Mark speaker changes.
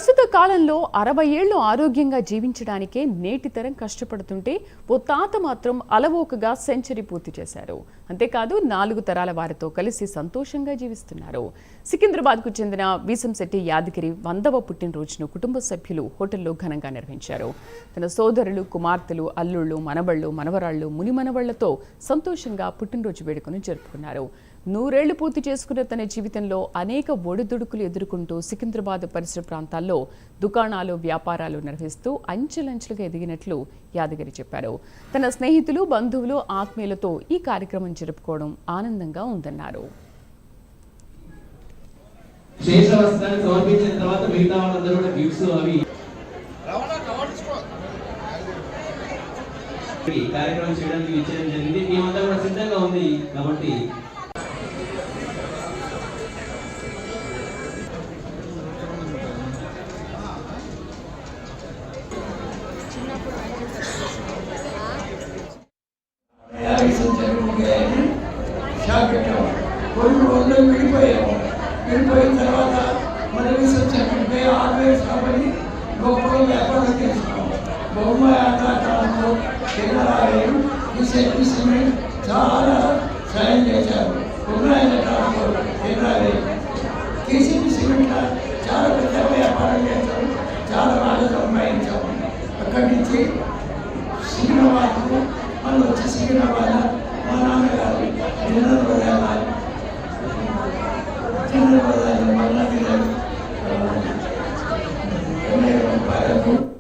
Speaker 1: ప్రస్తుత కాలంలో 60 ఏళ్లు ఆరోగ్యంగా జీవించడానికే నేటి తరం కష్టపడుతుంటే ఓ తాత మాత్రం అలవోకగా సెంచరీ పూర్తి చేశారు. అంతేకాదు 4 తరాల వారితో కలిసి సంతోషంగా జీవిస్తున్నారు. సికింద్రాబాద్కు చెందిన వీసంశెట్టి యాదగిరి 100వ పుట్టినరోజును కుటుంబ సభ్యులు హోటల్లో ఘనంగా నిర్వహించారు. తన సోదరులు, కుమార్తెలు, అల్లుళ్ళు, మనవళ్లు, మనవరాళ్లు, మునిమనవళ్లతో సంతోషంగా పుట్టినరోజు వేడుకను జరుపుకున్నారు. 100 ఏళ్లు పూర్తి చేసుకున్న తన జీవితంలో అనేక ఒడిదుడుకులు ఎదుర్కొంటూ సికింద్రాబాద్ పరిసర ప్రాంతాల్లో దుకాణాలు, వ్యాపారాలు నిర్వహిస్తూ అంచెలంచెలుగా ఎదిగినట్లు యాదగిరి చెప్పారు. తన స్నేహితులు, బంధువులు, ఆత్మీయులతో ఈ కార్యక్రమం జరుపుకోవడం ఆనందంగా ఉందన్నారు.
Speaker 2: కార్యక్రమం చేయడానికి విచ్చేయడం జరిగింది. మేమంతా కూడా సిద్ధంగా ఉంది కాబట్టి
Speaker 3: విడిపోయిన తర్వాత మన విశ్వచక్రంపై ఆల్వేస్ కాబట్టి గొప్పగా వ్యాపారం చేస్తున్నాం. బహుమయాత్రకాలంలో కిరణాలయం ఈ శక్తి సిమెంట్ చాలా సాయం చేశారు. బహుమయాల కాలంలో కిరణాలయం కేసీపీ సిమెంట్ చాలా పెద్ద వ్యాపారం చేశారు. చాలా బాగా సంపాదించాము. అక్కడి నుంచి సికింద్రాబాద్కు మనం వచ్చి సికింద్రాబాద్ మా నాన్నగారు జనరల్